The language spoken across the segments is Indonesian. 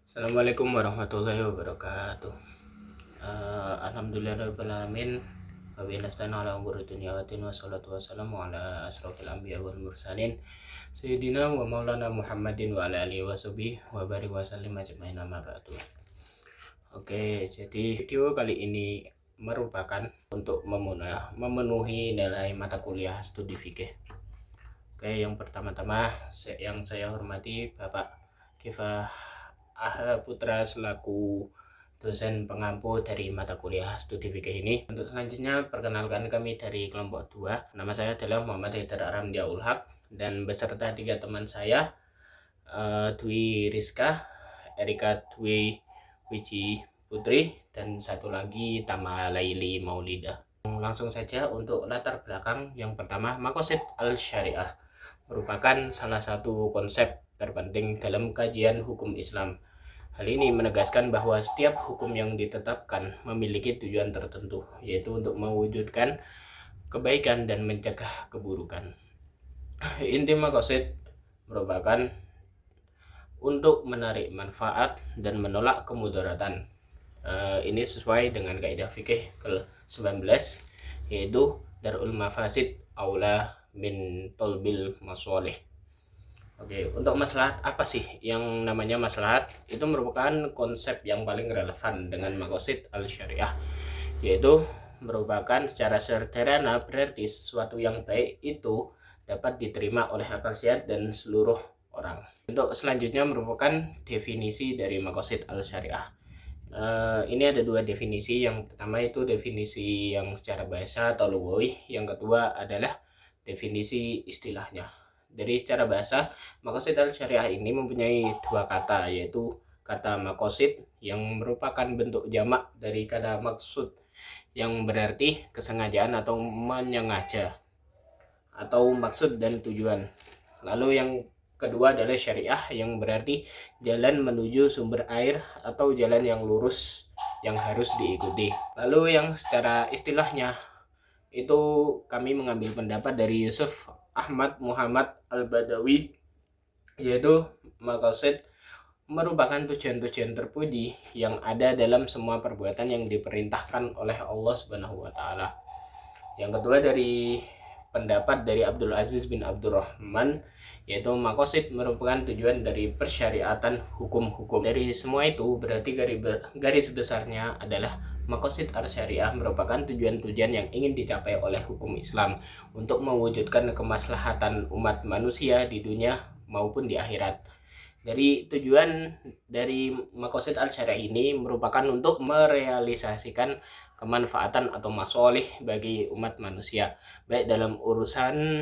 Assalamualaikum warahmatullahi wabarakatuh. Alhamdulillahirabbil alamin. Wa bihi nasta'inu ala umuri dunya wa din, wassalatu wassalamu ala asrofil anbiya wal mursalin sayyidina wa maulana Muhammadin wa ala alihi washabihi wa barik wa sallim ajmain, amma ba'du. Oke, jadi video kali ini merupakan untuk memenuhi nilai mata kuliah studi fikih. Oke, yang pertama-tama yang saya hormati Bapak Kifah Putra selaku dosen pengampu dari mata kuliah studi fikih ini. Untuk selanjutnya, perkenalkan kami dari kelompok 2. Nama saya adalah Muhammad Haidar Aramdia Ulhaq dan beserta 3 teman saya, Dwi Rizka, Erika Dwi Wiji Putri, dan satu lagi Tama Laili Maulida. Langsung saja untuk latar belakang. Yang pertama, Maqasid al-Syariah merupakan salah satu konsep terpenting dalam kajian hukum Islam. Hal ini menegaskan bahwa setiap hukum yang ditetapkan memiliki tujuan tertentu, yaitu untuk mewujudkan kebaikan dan mencegah keburukan. Inti maqasid merupakan untuk menarik manfaat dan menolak kemudaratan. Ini sesuai dengan kaidah fikih ke-19, yaitu darul mafasid aula min tolbil masolih. Oke, untuk maslahat, apa sih yang namanya maslahat? Itu merupakan konsep yang paling relevan dengan maqasid al-syariah, yaitu merupakan secara sederhana berarti sesuatu yang baik itu dapat diterima oleh akal sehat dan seluruh orang. Untuk selanjutnya merupakan definisi dari maqasid al-syariah. Ini ada 2 definisi. Yang pertama itu definisi yang secara bahasa atau lugawi, yang kedua adalah definisi istilahnya. Dari secara bahasa, maqasid al-syariah ini mempunyai 2 kata, yaitu kata maqasid yang merupakan bentuk jamak dari kata maksud, yang berarti kesengajaan atau menyengaja, atau maksud dan tujuan. Lalu yang kedua adalah syariah, yang berarti jalan menuju sumber air atau jalan yang lurus yang harus diikuti. Lalu yang secara istilahnya itu kami mengambil pendapat dari Yusuf Ahmad Muhammad Al-Badawi, yaitu maqasid merupakan tujuan-tujuan terpuji yang ada dalam semua perbuatan yang diperintahkan oleh Allah Subhanahu wa taala. Yang kedua dari pendapat dari Abdul Aziz bin Abdurrahman, yaitu maqasid merupakan tujuan dari persyariatan hukum-hukum. Dari semua itu berarti garis besarnya adalah maqasid al-syariah merupakan tujuan-tujuan yang ingin dicapai oleh hukum Islam untuk mewujudkan kemaslahatan umat manusia di dunia maupun di akhirat. Dari tujuan dari maqasid al-syariah ini merupakan untuk merealisasikan kemanfaatan atau masolih bagi umat manusia, baik dalam urusan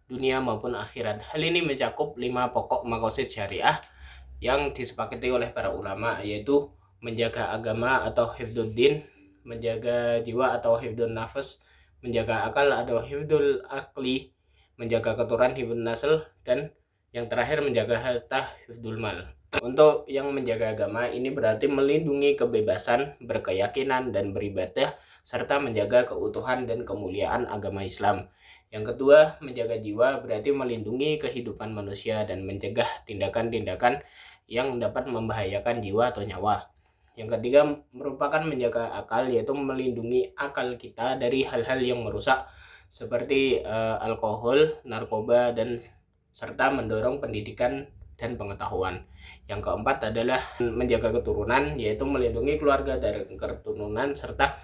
dunia maupun akhirat. Hal ini mencakup 5 pokok maqasid syariah yang disepakati oleh para ulama, yaitu menjaga agama atau hifdzuddin, menjaga jiwa atau hifdzun nafas, menjaga akal atau hifdzul akli, menjaga keturunan hifdzun nasl, dan yang terakhir menjaga harta hifdzul mal. Untuk yang menjaga agama ini berarti melindungi kebebasan berkeyakinan dan beribadah serta menjaga keutuhan dan kemuliaan agama Islam. Yang kedua, menjaga jiwa berarti melindungi kehidupan manusia dan mencegah tindakan-tindakan yang dapat membahayakan jiwa atau nyawa. Yang ketiga merupakan menjaga akal, yaitu melindungi akal kita dari hal-hal yang merusak seperti alkohol, narkoba, dan serta mendorong pendidikan dan pengetahuan. Yang keempat adalah menjaga keturunan, yaitu melindungi keluarga dari keturunan serta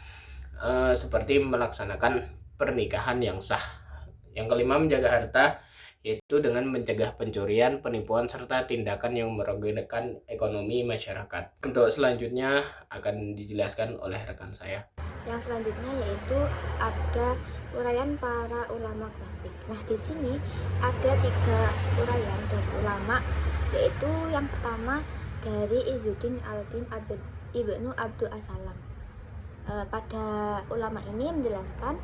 seperti melaksanakan pernikahan yang sah. Yang kelima menjaga harta, yaitu dengan mencegah pencurian, penipuan, serta tindakan yang merugikan ekonomi masyarakat. Untuk selanjutnya akan dijelaskan oleh rekan saya. Yang selanjutnya yaitu ada uraian para ulama klasik. Nah, di sini ada 3 uraian dari ulama, yaitu yang pertama dari Izzuddin Al-Din Ibnu Abdul Assalam. Pada ulama ini menjelaskan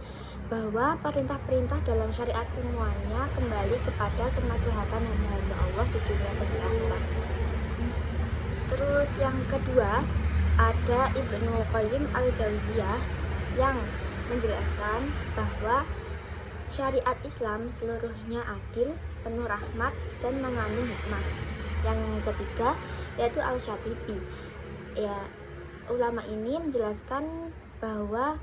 bahwa perintah-perintah dalam syariat semuanya kembali kepada kemaslahatan hamba Allah di dunia dan di akhirat. Terus yang kedua ada Ibnu Qayyim Al-Jauziyah yang menjelaskan bahwa syariat Islam seluruhnya adil, penuh rahmat, dan mengandung hikmah. Yang ketiga yaitu Al-Syatibi. Ya, ulama ini menjelaskan bahwa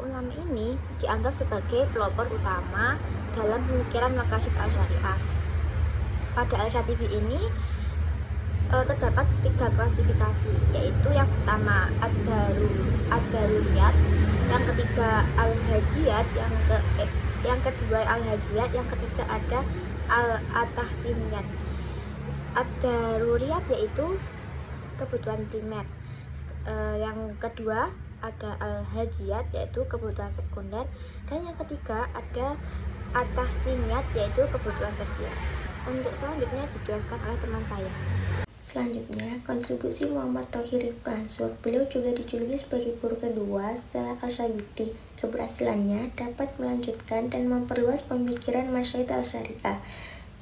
ulama ini dianggap sebagai pelopor utama dalam pemikiran maqasid al-syariah. Pada Al-Syatibi ini terdapat 3 klasifikasi, yaitu yang pertama ad-daruriyat, yang ketiga al-hajiyat, yang kedua al-hajiyat, yang ketiga ada al-tahsiniyat. Ad-daruriyat yaitu kebutuhan primer, yang kedua ada al-hajiyat yaitu kebutuhan sekunder, dan yang ketiga ada at-tahsiniyat yaitu kebutuhan tersier. Untuk selanjutnya dijelaskan oleh teman saya. Selanjutnya, kontribusi Muhammad Thohir Ibnu Ansur. Beliau juga dijuluki sebagai guru kedua setelah Al-Syabiti. Keberhasilannya dapat melanjutkan dan memperluas pemikiran Masyayikh al-Syariah.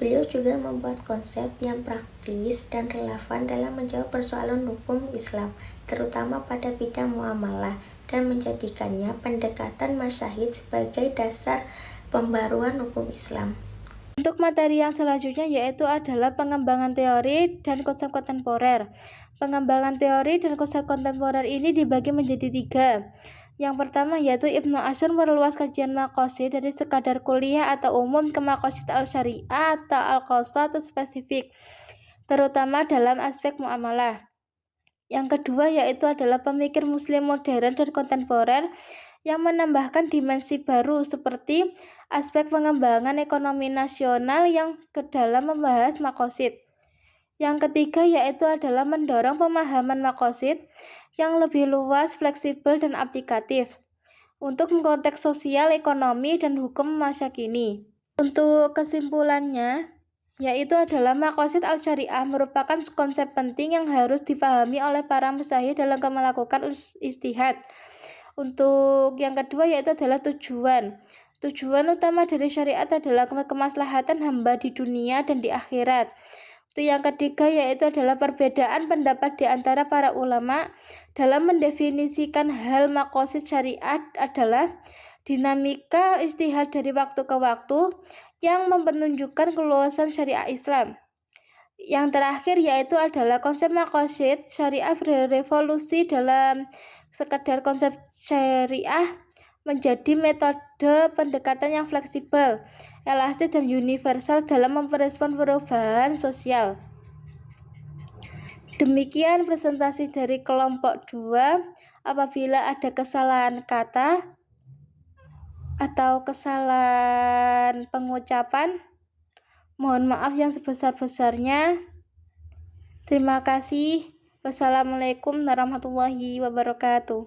Beliau juga membuat konsep yang praktis dan relevan dalam menjawab persoalan hukum Islam, terutama pada bidang muamalah, dan menjadikannya pendekatan masyahid sebagai dasar pembaruan hukum Islam. Untuk materi yang selanjutnya yaitu adalah pengembangan teori dan konsep kontemporer. Pengembangan teori dan konsep kontemporer ini dibagi menjadi 3. Yang pertama yaitu Ibnu Ashur meluas kajian maqasid dari sekadar kuliah atau umum ke maqasid al-syariah atau al-qasad atau spesifik, terutama dalam aspek muamalah. Yang kedua yaitu adalah pemikir muslim modern dan kontemporer yang menambahkan dimensi baru seperti aspek pengembangan ekonomi nasional yang ke dalam membahas maqasid. Yang ketiga yaitu adalah mendorong pemahaman maqasid yang lebih luas, fleksibel, dan aplikatif untuk konteks sosial, ekonomi, dan hukum masa kini. Untuk kesimpulannya, yaitu adalah maqasid al-syariah merupakan konsep penting yang harus dipahami oleh para masyayikh dalam melakukan ijtihad. Untuk yang kedua yaitu adalah tujuan. Tujuan utama dari syariat adalah kemaslahatan hamba di dunia dan di akhirat. Untuk yang ketiga yaitu adalah perbedaan pendapat di antara para ulama dalam mendefinisikan hal maqasid syariat adalah dinamika ijtihad dari waktu ke waktu yang menunjukkan keluasan syariat Islam. Yang terakhir yaitu adalah konsep maqasid syariah berevolusi dalam sekedar konsep syariah menjadi metode pendekatan yang fleksibel, elastis, dan universal dalam merespon perubahan sosial. Demikian presentasi dari kelompok 2. Apabila ada kesalahan kata atau kesalahan pengucapan, mohon maaf yang sebesar-besarnya. Terima kasih. Wassalamualaikum warahmatullahi wabarakatuh.